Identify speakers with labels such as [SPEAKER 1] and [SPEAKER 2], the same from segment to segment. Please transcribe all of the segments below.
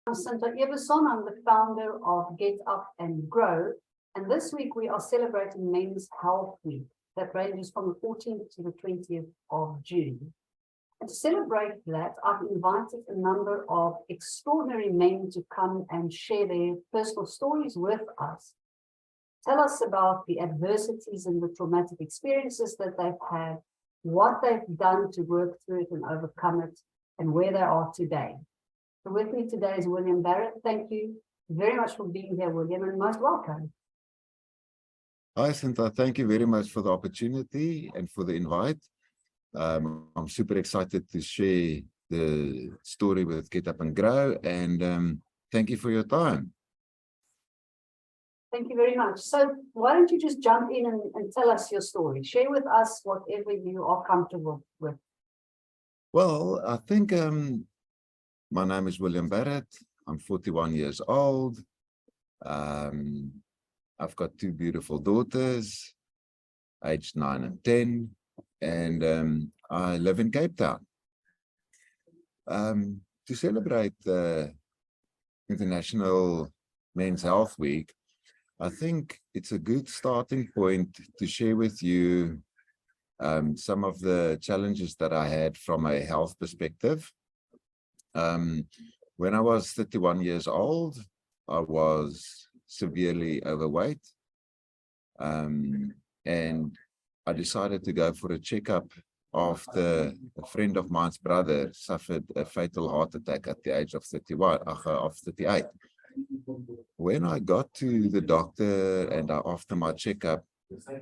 [SPEAKER 1] I'm Sinta Ebersohn. I'm the founder of Get Up and Grow. And this week we are celebrating Men's Health Week that ranges from the 14th to the 20th of June. And to celebrate that, I've invited a number of extraordinary men to come and share their personal stories with us. Tell us about the adversities and the traumatic experiences that they've had, what they've done to work through it and overcome it, and where they are today. So with me today is William Barrett. Thank you very much for being here, William, and most welcome.
[SPEAKER 2] Hi, Sinta. Thank you very much for the opportunity and for the invite. I'm super excited to share the story with Get Up and Grow, and thank you for your time.
[SPEAKER 1] Thank you very much. So why don't you just jump in and tell us your story? Share with us whatever you are comfortable with.
[SPEAKER 2] Well, I think my name is William Barrett. I'm 41 years old. I've got two beautiful daughters, aged 9 and 10, and I live in Cape Town. To celebrate the International Men's Health Week, I think it's a good starting point to share with you some of the challenges that I had from a health perspective. When I was 31 years old, I was severely overweight, and I decided to go for a checkup after a friend of mine's brother suffered a fatal heart attack at the age of 38. When I got to the doctor and after my checkup,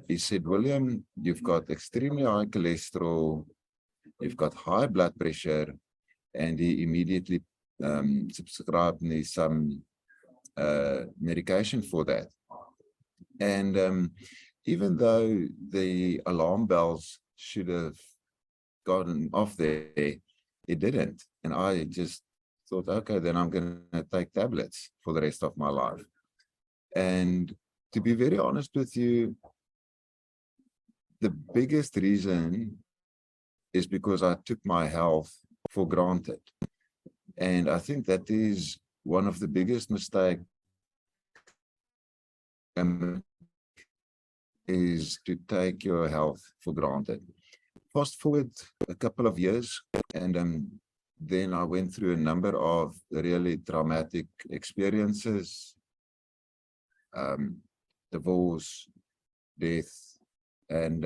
[SPEAKER 2] he said, "William, you've got extremely high cholesterol, you've got high blood pressure," and he immediately prescribed me some medication for that. And even though the alarm bells should have gotten off there, it didn't. And I just thought, okay, then I'm going to take tablets for the rest of my life. And to be very honest with you, the biggest reason is because I took my health for granted. And I think that is one of the biggest mistakes, is to take your health for granted. Fast forward a couple of years, and then I went through a number of really traumatic experiences, divorce, death, and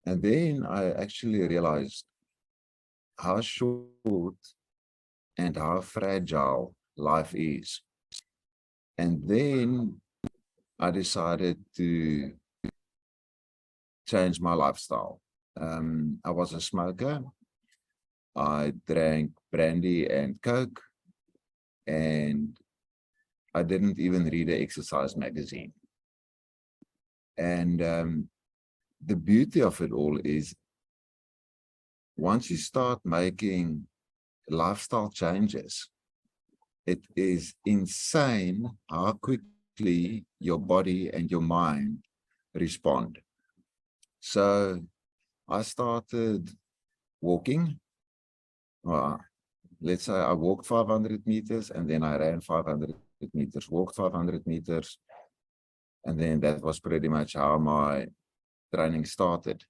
[SPEAKER 2] then I actually realized how short and how fragile life is. And then I decided to change my lifestyle. I was a smoker. I drank brandy and Coke, and I didn't even read an exercise magazine. And the beauty of it all is, once you start making lifestyle changes, it is insane how quickly your body and your mind respond. So I started walking. Well, let's say I walked 500 meters, and then I ran 500 meters, walked 500 meters. And then that was pretty much how my training started.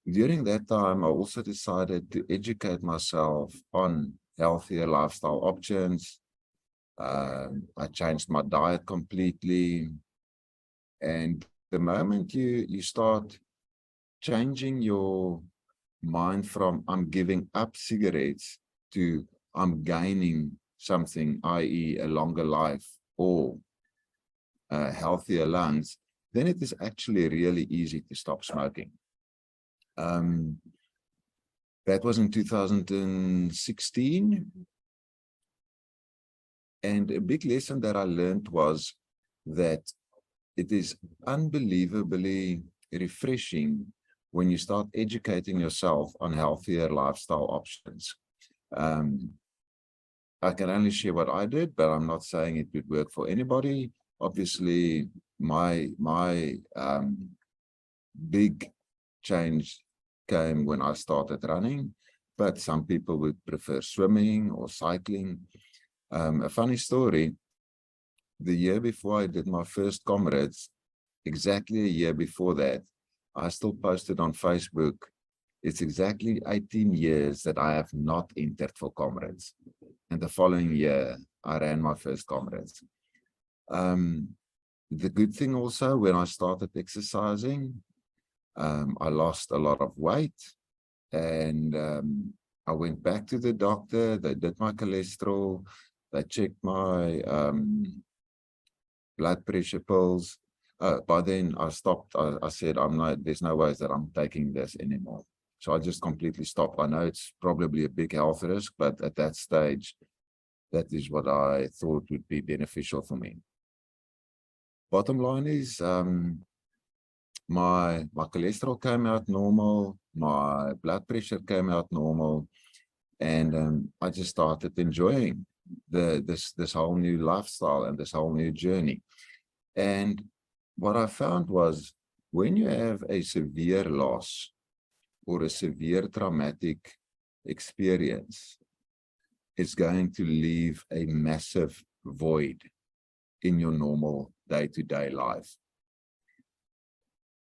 [SPEAKER 2] During that time, I also decided to educate myself on healthier lifestyle options. I changed my diet completely. And the moment you start changing your mind from "I'm giving up cigarettes" to "I'm gaining something," i.e. a longer life or healthier lungs, then it is actually really easy to stop smoking. That was in 2016. And a big lesson that I learned was that it is unbelievably refreshing when you start educating yourself on healthier lifestyle options. I can only share what I did, but I'm not saying it would work for anybody. Obviously, my big change came when I started running. but some people would prefer swimming or cycling. A funny story, the year before I did my first comrades, exactly a year before that, I still posted on Facebook, it's exactly 18 years that I have not entered for comrades. And the following year, I ran my first comrades. The good thing also, when I started exercising, I lost a lot of weight, and I went back to the doctor. They did my cholesterol, they checked my blood pressure pills. By then I stopped. I said, there's no ways that I'm taking this anymore. So I just completely stopped. I know it's probably a big health risk, but at that stage, that is what I thought would be beneficial for me. Bottom line is, my cholesterol came out normal, my blood pressure came out normal, and I just started enjoying this whole new lifestyle and this whole new journey. And what I found was, when you have a severe loss or a severe traumatic experience, it's going to leave a massive void in your normal day-to-day life.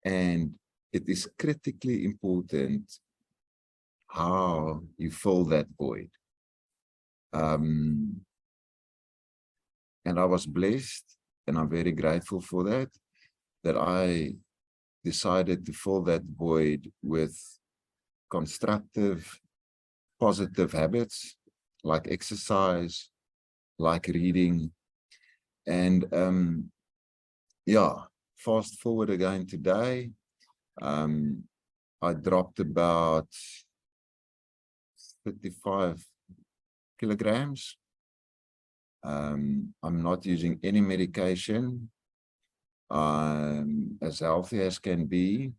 [SPEAKER 2] And it is critically important how you fill that void. And I was blessed, and I'm very grateful for that I decided to fill that void with constructive, positive habits, like exercise, like reading. And yeah, fast forward again today, I dropped about 35 kilograms. I'm not using any medication. I'm as healthy as can be.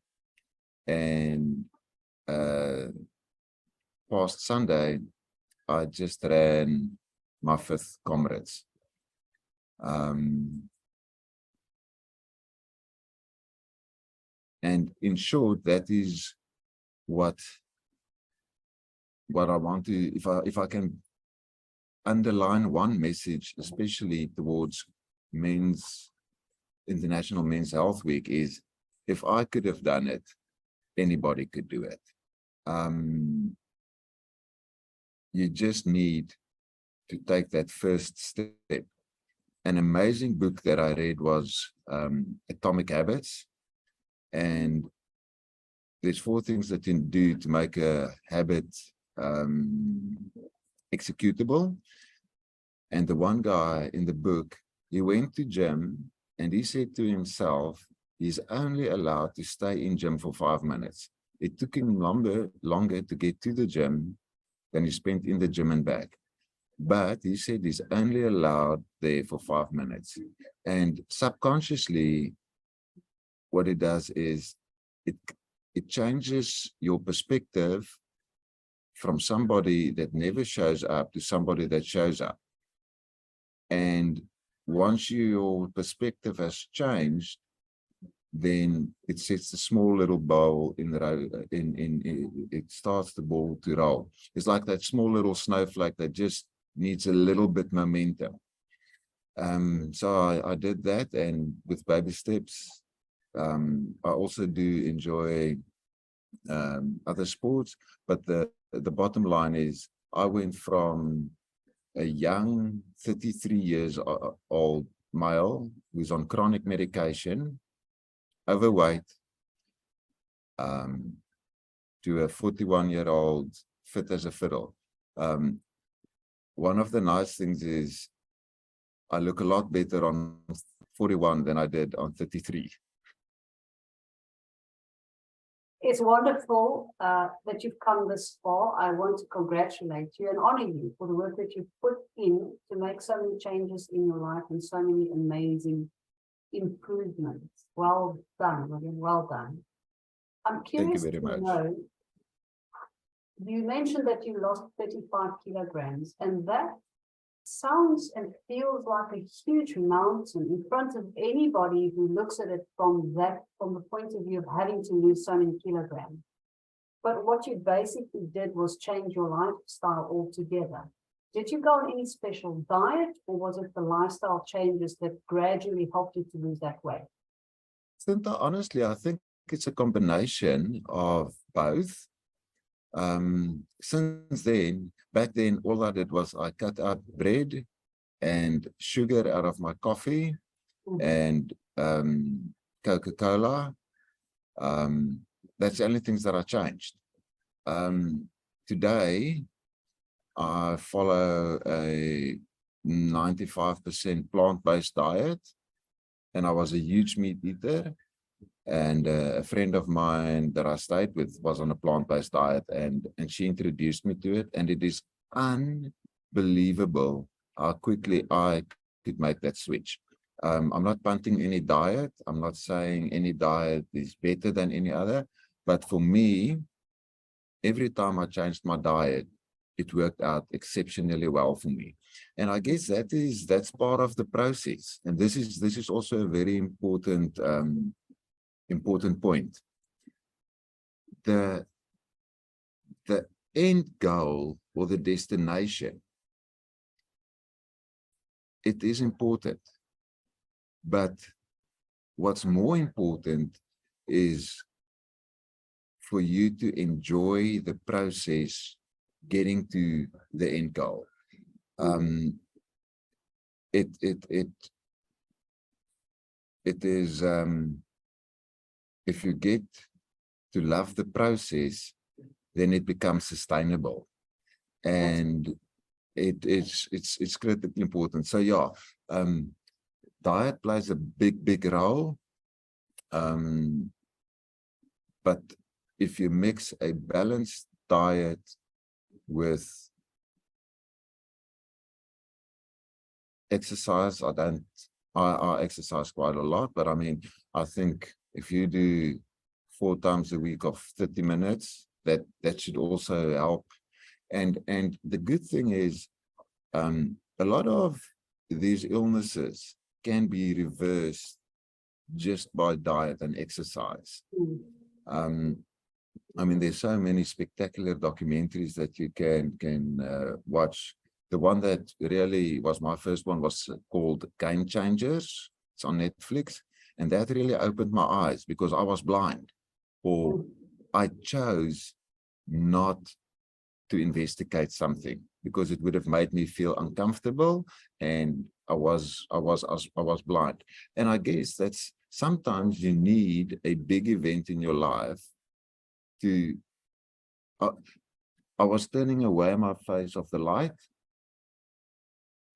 [SPEAKER 2] And past Sunday, I just ran my 5th comrades. And in short, that is what I want to, if I can underline one message, especially towards International Men's Health Week, is, if I could have done it, anybody could do it. You just need to take that first step. An amazing book that I read was Atomic Habits. And there's 4 things that you can do to make a habit executable. And the one guy in the book, he went to gym and he said to himself, he's only allowed to stay in gym for 5 minutes. It took him longer to get to the gym than he spent in the gym and back. But he said he's only allowed there for 5 minutes. And subconsciously, what it does is it changes your perspective from somebody that never shows up to somebody that shows up. And once your perspective has changed, then it sets the small little ball in it starts the ball to roll. It's like that small little snowflake that just needs a little bit momentum. So I did that, and with baby steps. I also do enjoy other sports, but the bottom line is, I went from a young 33 years old male who's on chronic medication, overweight, to a 41-year-old fit as a fiddle. One of the nice things is I look a lot better on 41 than I did on 33.
[SPEAKER 1] It's wonderful that you've come this far. I want to congratulate you and honor you for the work that you've put in to make so many changes in your life and so many amazing improvements. Well done, William. Well done. I'm curious to know, you mentioned that you lost 35 kilograms, and that sounds and feels like a huge mountain in front of anybody who looks at it from the point of view of having to lose so many kilograms. But what you basically did was change your lifestyle altogether. Did you go on any special diet, or was it the lifestyle changes that gradually helped you to lose that weight?
[SPEAKER 2] Sinta, honestly, I think it's a combination of both. Since then, back then, all I did was I cut out bread and sugar out of my coffee and Coca-Cola. That's the only things that I changed. Today, I follow a 95% plant-based diet, and I was a huge meat eater. And a friend of mine that I stayed with was on a plant-based diet, and she introduced me to it, and it is unbelievable how quickly I could make that switch. I'm not punting any diet. I'm not saying any diet is better than any other, but for me, every time I changed my diet, it worked out exceptionally well for me. And I guess that's part of the process. And this is also a very important point. The end goal or the destination, it is important, but what's more important is for you to enjoy the process getting to the end goal. It is if you get to love the process, then it becomes sustainable, and it's critically important. So yeah, diet plays a big role, but if you mix a balanced diet with exercise, I exercise quite a lot, but I mean, I think if you do 4 times a week of 30 minutes, that should also help. And the good thing is, a lot of these illnesses can be reversed just by diet and exercise. I mean, there's so many spectacular documentaries that you can watch. The one that really was my first one was called Game Changers. It's on Netflix. And that really opened my eyes, because I was blind, or I chose not to investigate something because it would have made me feel uncomfortable, and I was blind. And I guess that's sometimes you need a big event in your life to. I was turning away my face of the light,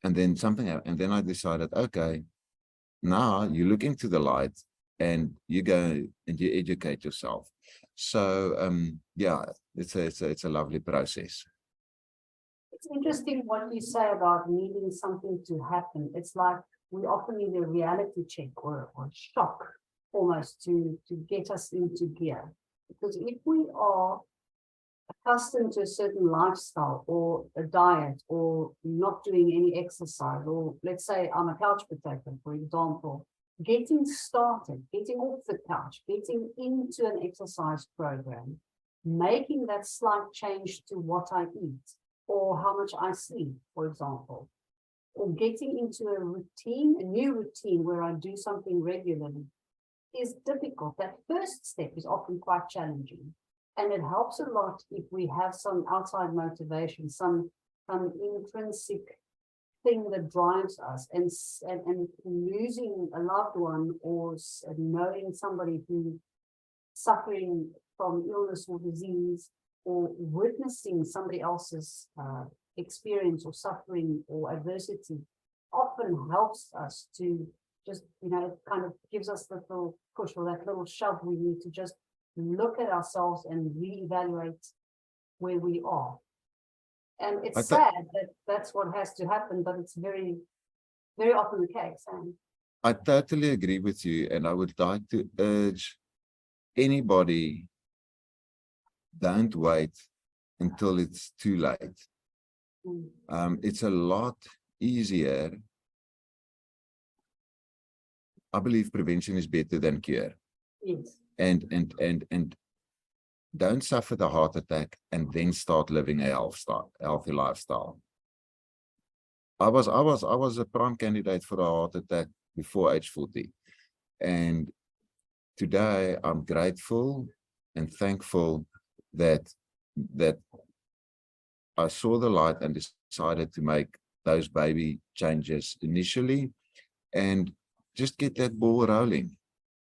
[SPEAKER 2] and then something happened, and then I decided, okay, now you look into the light and you go and you educate yourself. So yeah, it's a lovely process.
[SPEAKER 1] It's interesting what you say about needing something to happen. It's like we often need a reality check or shock almost to get us into gear. Because if we are accustomed to a certain lifestyle or a diet or not doing any exercise, or let's say I'm a couch potato, for example, getting started, getting off the couch, getting into an exercise program, making that slight change to what I eat or how much I sleep, for example, or getting into a routine, a new routine where I do something regularly is difficult. That first step is often quite challenging. And it helps a lot if we have some outside motivation, some intrinsic thing that drives us, and losing a loved one or knowing somebody who's suffering from illness or disease, or witnessing somebody else's experience or suffering or adversity often helps us to just, it kind of gives us that little push or that little shove. We need to just look at ourselves and reevaluate where we are. And it's sad that that's what has to happen, but it's very, very often the case. And
[SPEAKER 2] I totally agree with you. And I would like to urge anybody, don't wait until it's too late. It's a lot easier. I believe prevention is better than cure.
[SPEAKER 1] yes,
[SPEAKER 2] And don't suffer the heart attack and then start living a healthy lifestyle. I was a prime candidate for a heart attack before age 40. And today I'm grateful and thankful that I saw the light and decided to make those baby changes initially and just get that ball rolling.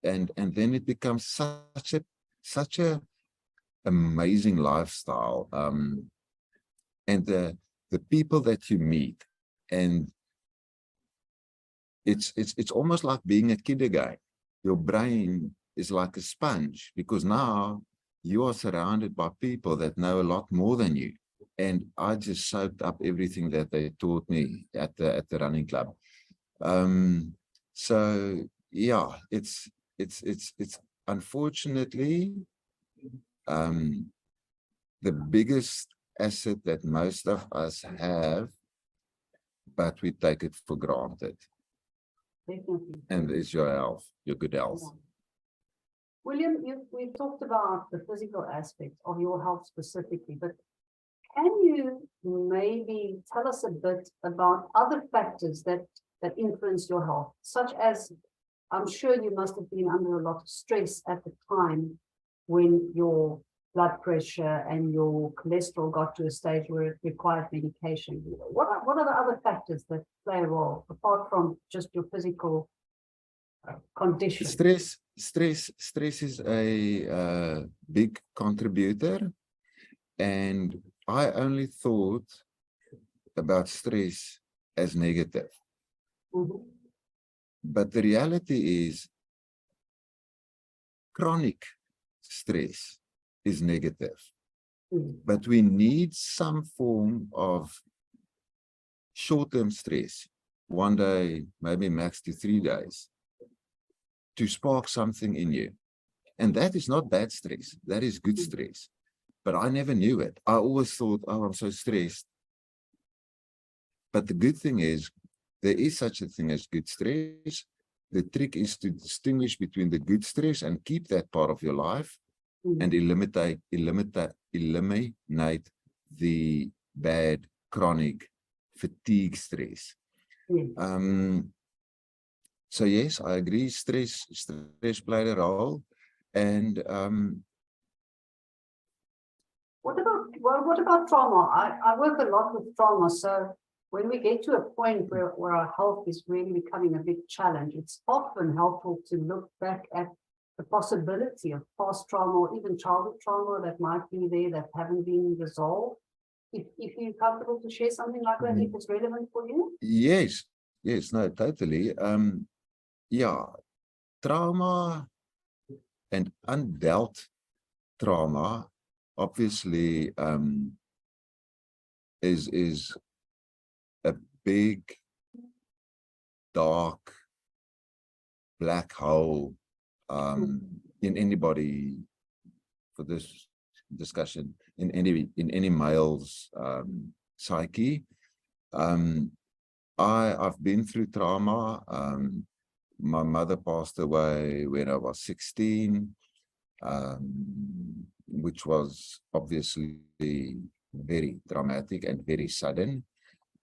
[SPEAKER 2] And then it becomes such a amazing lifestyle. And the people that you meet, and it's almost like being a kid again. Your brain is like a sponge, because now you are surrounded by people that know a lot more than you. And I just soaked up everything that they taught me at the running club. So yeah, it's unfortunately the biggest asset that most of us have, but we take it for granted.
[SPEAKER 1] Definitely.
[SPEAKER 2] And it's your health, your good health.
[SPEAKER 1] Yeah. William, we've talked about the physical aspects of your health specifically, but can you maybe tell us a bit about other factors that influence your health, such as, I'm sure you must have been under a lot of stress at the time when your blood pressure and your cholesterol got to a stage where it required medication. What are the other factors that play a role apart from just your physical condition?
[SPEAKER 2] Stress is a big contributor, and I only thought about stress as negative.
[SPEAKER 1] Mm-hmm.
[SPEAKER 2] But the reality is chronic stress is negative.
[SPEAKER 1] Mm-hmm.
[SPEAKER 2] But we need some form of short-term stress, 1 day, maybe max to 3 days, to spark something in you. And that is not bad stress. That is good stress. But I never knew it. I always thought, oh, I'm so stressed. But the good thing is, there is such a thing as good stress. The trick is to distinguish between the good stress and keep that part of your life, and eliminate the bad chronic fatigue stress.
[SPEAKER 1] Yes.
[SPEAKER 2] So yes, I agree. Stress played a role. And
[SPEAKER 1] what about trauma? I work a lot with trauma, so when we get to a point where our health is really becoming a big challenge, it's often helpful to look back at the possibility of past trauma or even childhood trauma that might be there that haven't been resolved. If you're comfortable to share something like that, if it's relevant for you.
[SPEAKER 2] yes, no, totally. Yeah, trauma and undealt trauma obviously is a big dark black hole in anybody, for this discussion, in any male's psyche. I've been through trauma. My mother passed away when I was 16, which was obviously very dramatic and very sudden.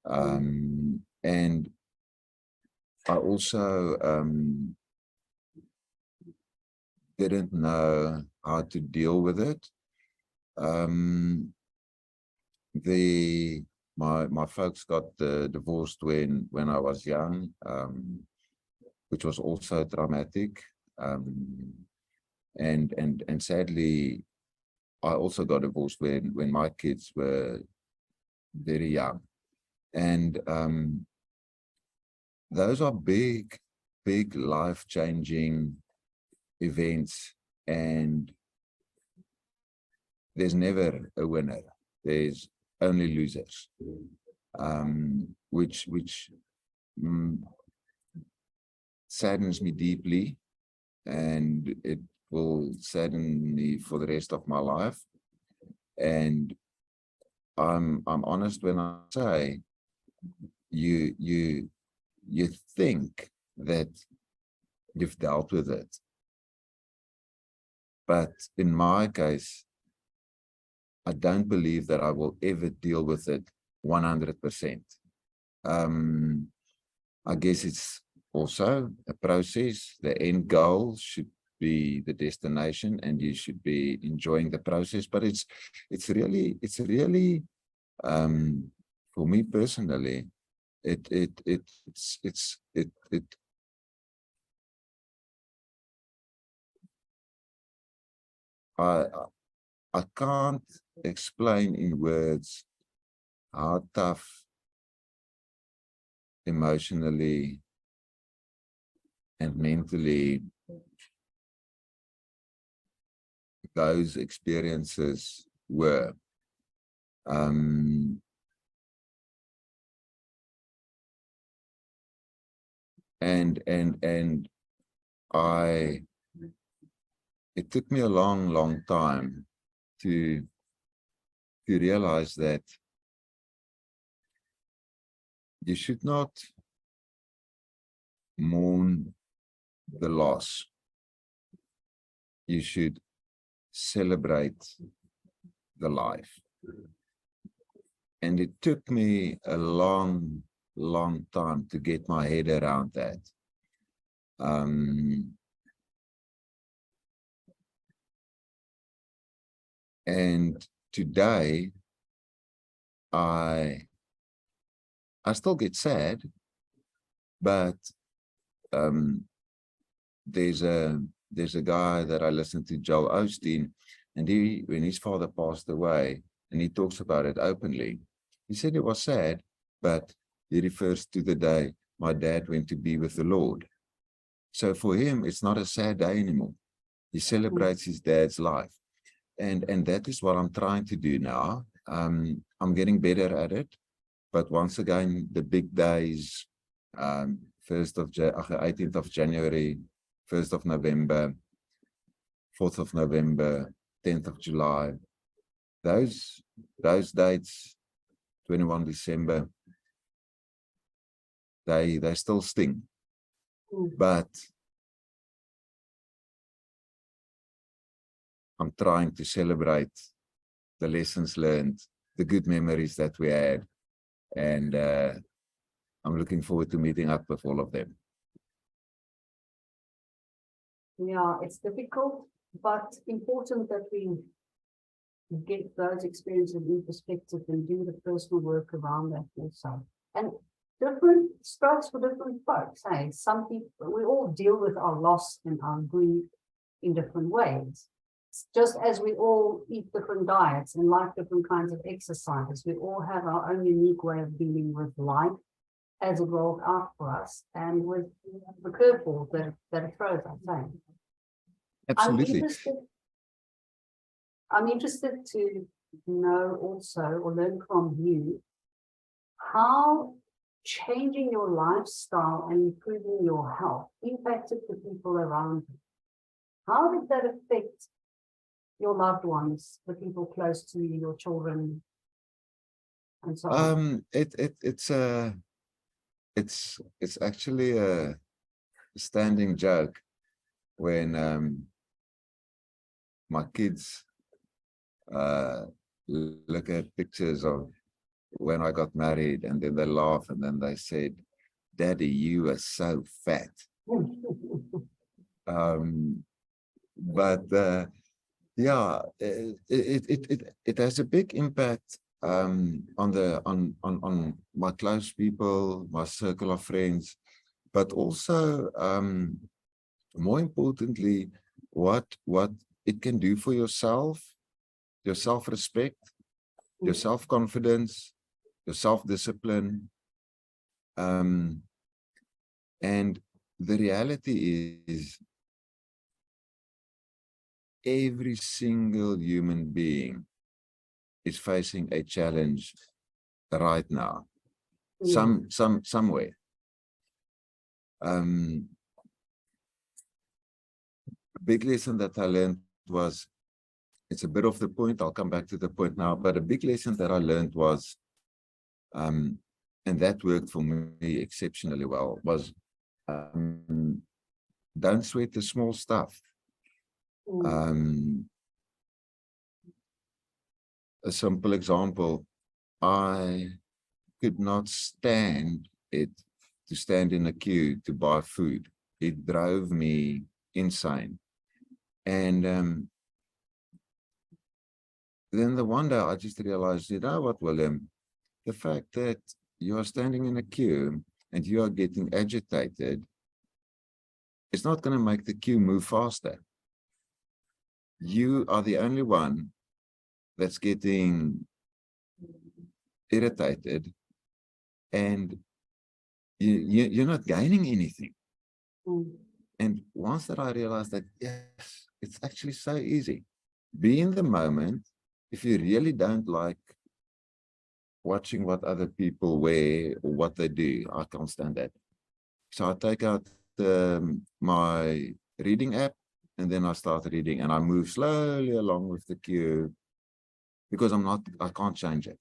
[SPEAKER 2] And I also didn't know how to deal with it. My folks got divorced when I was young, which was also traumatic. And sadly, I also got divorced when my kids were very young. And those are big life-changing events, and there's never a winner. There's only losers, which saddens me deeply, and it will sadden me for the rest of my life. And I'm honest when I say you think that you've dealt with it, but in my case, I don't believe that I will ever deal with it 100%. I guess it's also a process. The end goal should be the destination, and you should be enjoying the process. But it's really for me personally, I I can't explain in words how tough emotionally and mentally those experiences were. And it took me a long time to realize that you should not mourn the loss. You should celebrate the life. And it took me a long time to get my head around that. And today, I still get sad, but there's a guy that I listen to, Joel Osteen, and when his father passed away, and he talks about it openly, he said it was sad, but he refers to the day my dad went to be with the Lord. So for him, it's not a sad day anymore. He celebrates his dad's life. And that is what I'm trying to do now. I'm getting better at it. But once again, the big days, 18th of January, 1st of November, 4th of November, 10th of July, those dates, 21 December, they still sting. But I'm trying to celebrate the lessons learned, the good memories that we had, and I'm looking forward to meeting up with all of them.
[SPEAKER 1] Yeah, it's difficult, but important that we get those experiences in perspective and do the personal work around that also. And different strokes for different folks. Hey, some people, we all deal with our loss and our grief in different ways. Just as we all eat different diets and like different kinds of exercises, we all have our own unique way of dealing with life as it rolls out for us, and with the curveballs that it throws us.
[SPEAKER 2] Absolutely.
[SPEAKER 1] I'm interested to know also, or learn from you, how changing your lifestyle and improving your health impacted the people around you. How did that affect your loved ones, the people close to you, your children, and so on?
[SPEAKER 2] It's actually a standing joke when my kids look at pictures of when I got married, and then they laugh, and then they said, "Daddy, you are so fat." But yeah, it has a big impact on my close people, my circle of friends, but also more importantly, what it can do for yourself, your self-respect, your self-confidence, your self-discipline. And the reality is, every single human being is facing a challenge right now, somewhere. A big lesson that I learned was, it's a bit off the point, I'll come back to the point now, but a big lesson that I learned was, and that worked for me exceptionally well, was don't sweat the small stuff. a simple example, I could not stand it to stand in a queue to buy food. It drove me insane. And then the one day I just realized, you know what, William, the fact that you are standing in a queue and you are getting agitated, it's not going to make the queue move faster. You are the only one that's getting irritated, and you're not gaining anything. And once that I realized that, yes, it's actually so easy. Be in the moment. If you really don't like watching what other people wear or what they do, I can't stand that. So I take out my reading app, and then I start reading, and I move slowly along with the queue because I can't change it.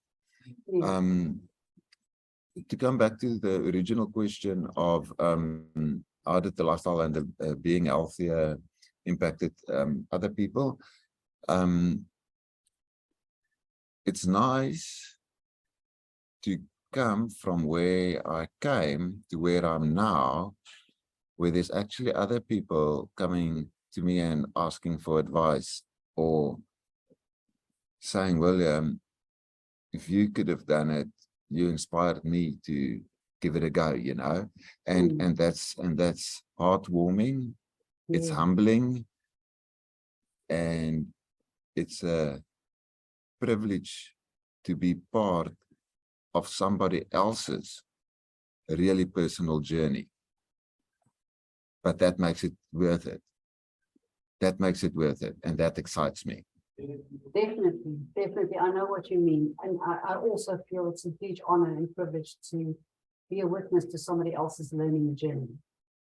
[SPEAKER 2] To come back to the original question of how did the lifestyle and the being healthier impacted other people, it's nice to come from where I came to where I'm now, where there's actually other people coming to me and asking for advice, or saying, William, if you could have done it, you inspired me to give it a go, you know, and that's heartwarming. It's humbling, and it's a privilege to be part of somebody else's really personal journey. But that makes it worth it. That makes it worth it, and that excites me.
[SPEAKER 1] Definitely, definitely. I know what you mean. And I also feel it's a huge honor and privilege to be a witness to somebody else's learning journey.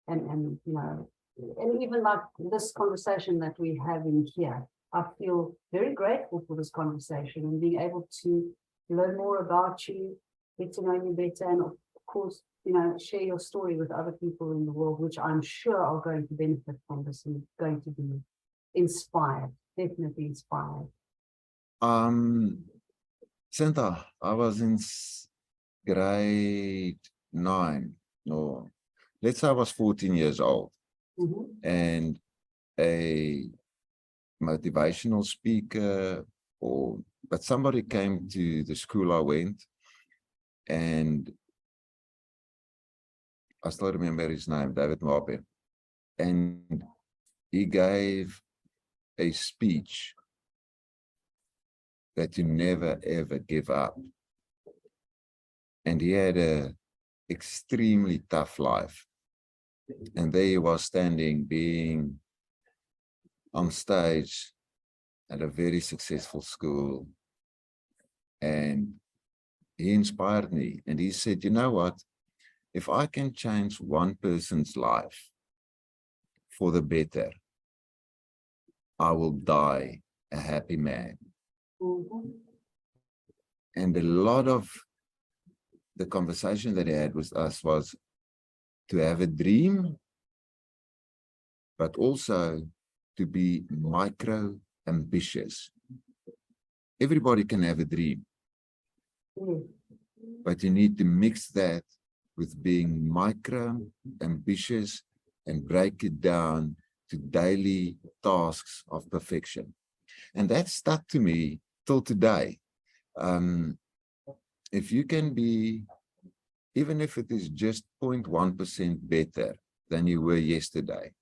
[SPEAKER 1] And you know, and even like this conversation that we're having here, I feel very grateful for this conversation and being able to learn more about you, get to know you better, and of course, you know, share your story with other people in the world, which I'm sure are going to benefit from this and going to be inspired. Definitely inspired.
[SPEAKER 2] Sinta, I was in grade 9, or let's say I was 14 years old, and a motivational speaker, but somebody came to the school I went, and I still remember his name, David Marbe, and he gave a speech that you never ever give up. And he had a extremely tough life. And there he was standing, being on stage at a very successful school. And he inspired me. And he said, you know what? If I can change one person's life for the better, I will die a happy man. And a lot of the conversation that he had with us was to have a dream, but also to be micro ambitious. Everybody can have a dream, but you need to mix that with being micro ambitious and break it down to daily tasks of perfection. And that stuck to me till today. If you can be, even if it is just 0.1% better than you were yesterday,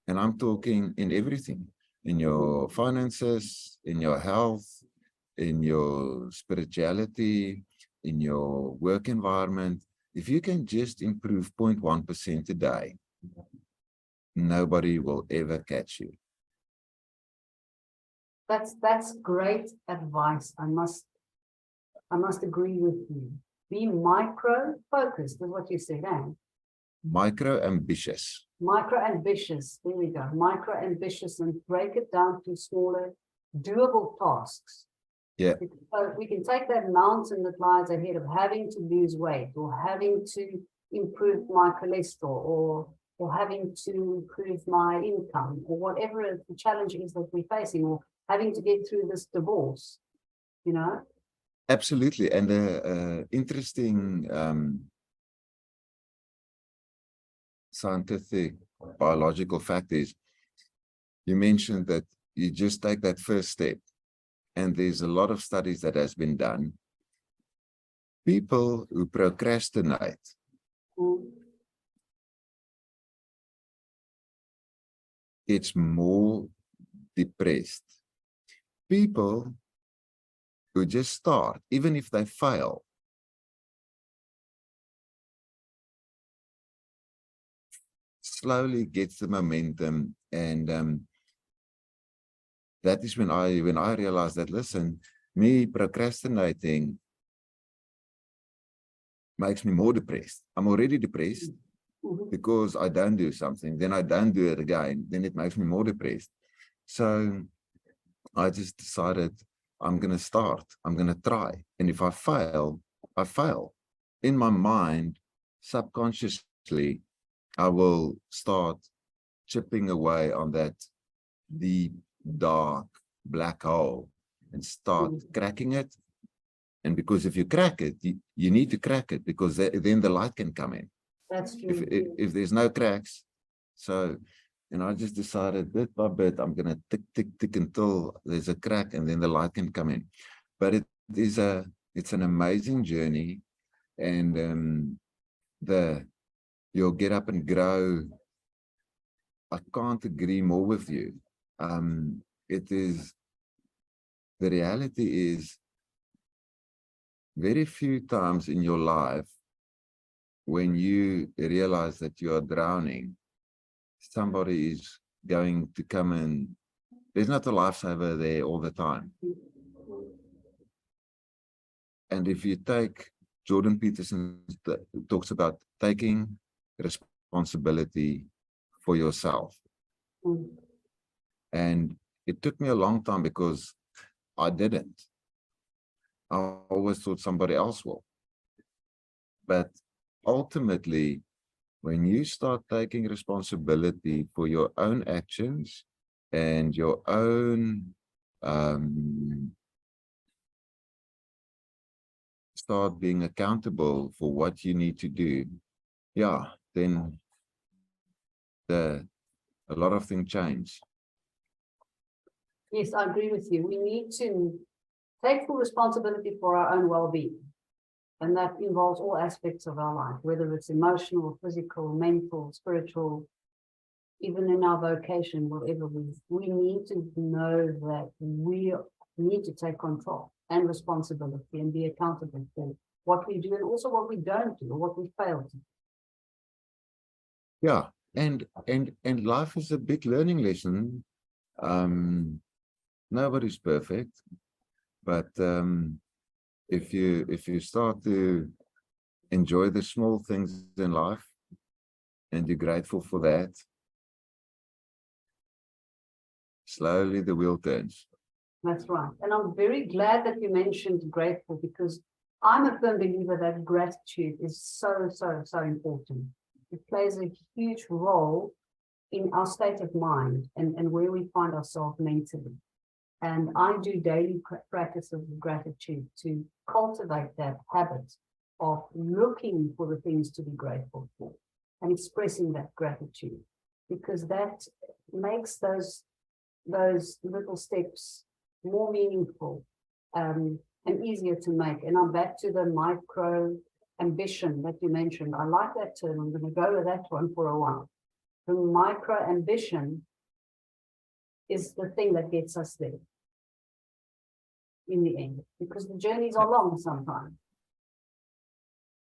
[SPEAKER 2] and I'm talking in everything, in your finances, in your health, in your spirituality, in your work environment, if you can just improve 0.1% a day, nobody will ever catch you.
[SPEAKER 1] That's great advice. I must agree with you. Be micro focused is what you said, eh?
[SPEAKER 2] Micro ambitious.
[SPEAKER 1] Micro ambitious. There we go. Micro ambitious, and break it down to smaller, doable tasks.
[SPEAKER 2] Yeah.
[SPEAKER 1] So we can take that mountain that lies ahead of having to lose weight, or having to improve my cholesterol, or having to improve my income, or whatever the challenge is that we're facing, or having to get through this divorce. you know?
[SPEAKER 2] Absolutely. And the interesting scientific biological fact is, you mentioned that you just take that first step, and there's a lot of studies that has been done. People who procrastinate gets more depressed. People who just start, even if they fail, slowly gets the momentum. And that is when I realized that, listen, me procrastinating makes me more depressed. I'm already depressed because I don't do something, then I don't do it again, then it makes me more depressed. So I just decided, I'm going to start, I'm going to try. And if I fail, I fail. In my mind, subconsciously, I will start chipping away on that deep, dark, black hole and start cracking it. And because if you crack it, you need to crack it, because then the light can come in.
[SPEAKER 1] That's true.
[SPEAKER 2] If there's no cracks. So, and I just decided bit by bit, I'm going to tick, tick, tick until there's a crack, and then the light can come in. But it's an amazing journey. And you'll get up and grow. I can't agree more with you. The reality is, very few times in your life when you realize that you are drowning, somebody is going to come and there's not a lifesaver there all the time. And if you take Jordan Peterson talks about taking responsibility for yourself. And it took me a long time because I didn't. I always thought somebody else will. But ultimately, when you start taking responsibility for your own actions and your own start being accountable for what you need to do, then a lot of things change.
[SPEAKER 1] Yes, I agree with you. We need to take full responsibility for our own well-being. And that involves all aspects of our life, whether it's emotional, physical, mental, spiritual, even in our vocation, whatever we need to know that we need to take control and responsibility and be accountable for what we do and also what we don't do or what we fail to do.
[SPEAKER 2] Yeah, and life is a big learning lesson. Nobody's perfect, but if you start to enjoy the small things in life and you're grateful for that, slowly the wheel turns.
[SPEAKER 1] That's right. And I'm very glad that you mentioned grateful, because I'm a firm believer that gratitude is so, so, so important. It plays a huge role in our state of mind and where we find ourselves mentally. And I do daily practice of gratitude to cultivate that habit of looking for the things to be grateful for and expressing that gratitude, because that makes those little steps more meaningful and easier to make. And I'm back to the micro ambition that you mentioned. I like that term. I'm going to go with that one for a while. The micro ambition is the thing that gets us there in the end, because the journeys are long sometimes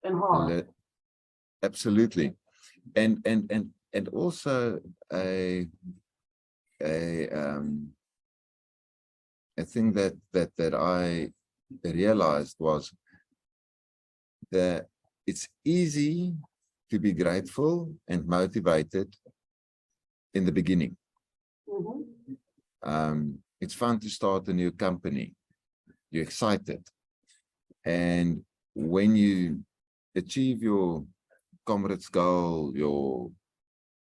[SPEAKER 1] and hard.
[SPEAKER 2] Absolutely. And also a thing that I realized was that it's easy to be grateful and motivated in the beginning. It's fun to start a new company. You're excited. And when you achieve your comrade's goal, your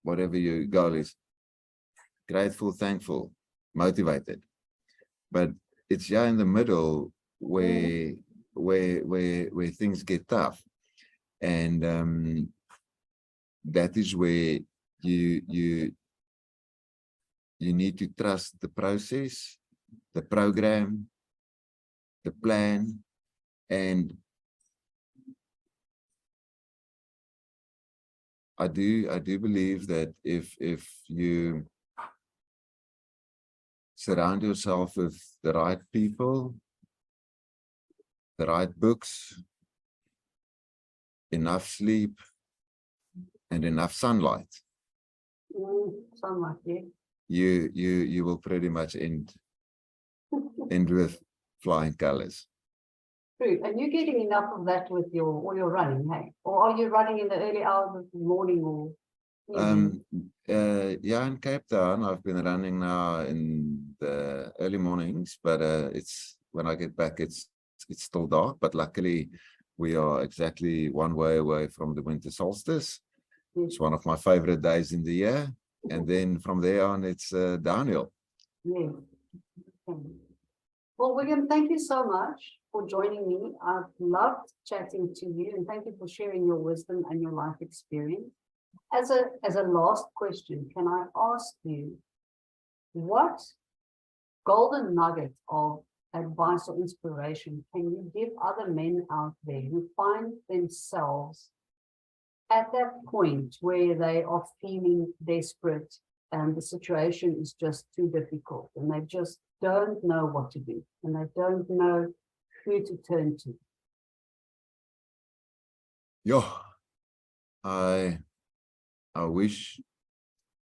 [SPEAKER 2] whatever your goal is, grateful, thankful, motivated. But it's in the middle where things get tough. And that is where you need to trust the process, the program, the plan, and I do believe that if you surround yourself with the right people, the right books, enough sleep, and enough sunlight,
[SPEAKER 1] Sunlight, yeah.
[SPEAKER 2] you will pretty much end with flying colors.
[SPEAKER 1] True. And you're getting enough of that with all your running, hey? Or are you running in the early hours of the morning or evening?
[SPEAKER 2] Yeah, in Cape Town, I've been running now in the early mornings, but it's when I get back, it's still dark. But luckily, we are exactly one way away from the winter solstice. It's one of my favorite days in the year, and then from there on, it's downhill.
[SPEAKER 1] Yeah. Okay. Well, William, thank you so much for joining me. I've loved chatting to you, and thank you for sharing your wisdom and your life experience. As a last question, can I ask you, what golden nugget of advice or inspiration can you give other men out there who find themselves at that point where they are feeling desperate and the situation is just too difficult and they just don't know what to do and they don't know who to turn to?
[SPEAKER 2] Yeah, I wish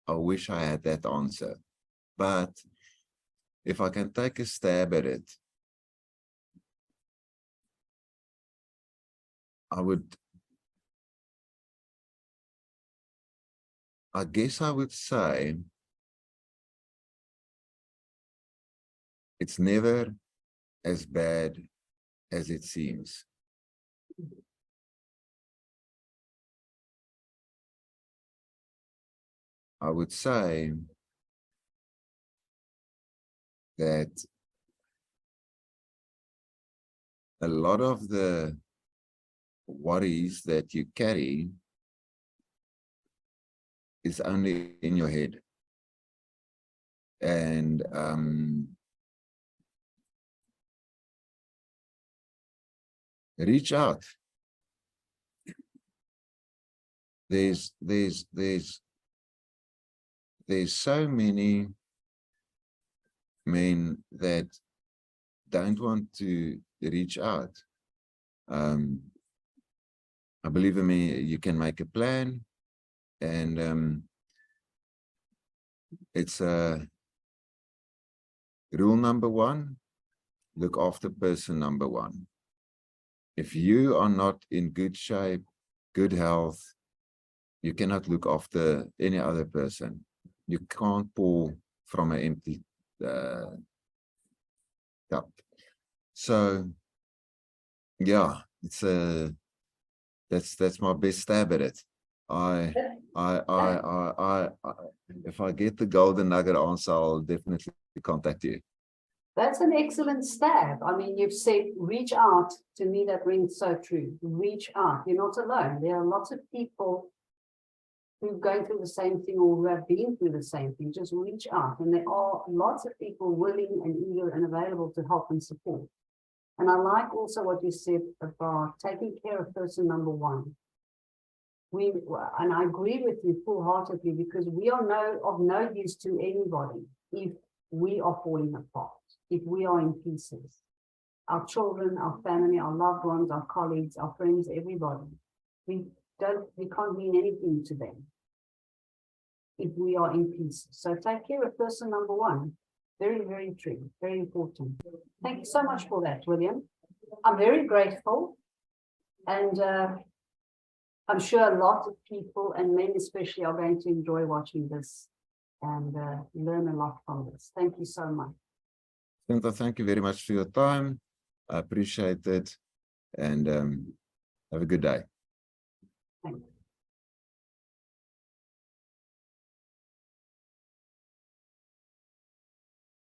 [SPEAKER 2] I had that answer, but if I can take a stab at it, I guess I would say it's never as bad as it seems. I would say that a lot of the worries that you carry is only in your head. And reach out. There's so many men that don't want to reach out. I believe in me, you can make a plan, and it's rule number one, look after person number one. If you are not in good shape, good health, you cannot look after any other person. You can't pour from an empty cup. So yeah, it's that's my best stab at it. If I get the golden nugget answer, I'll definitely contact you.
[SPEAKER 1] That's an excellent stab. I mean, you've said reach out. To me, that rings so true. Reach out. You're not alone. There are lots of people who've going through the same thing or who have been through the same thing. Just reach out. And there are lots of people willing and eager and available to help and support. And I like also what you said about taking care of person number one. And I agree with you full-heartedly, because we are of no use to anybody if we are falling apart, if we are in pieces. Our children, our family, our loved ones, our colleagues, our friends, everybody. We can't mean anything to them if we are in pieces. So take care of person number one. Very, very true. Very important. Thank you so much for that, William. I'm very grateful. And I'm sure a lot of people, and men especially, are going to enjoy watching this and learn a lot from this. Thank you so much.
[SPEAKER 2] Sinta, thank you very much for your time. I appreciate it. And have a good day.
[SPEAKER 1] Thank you.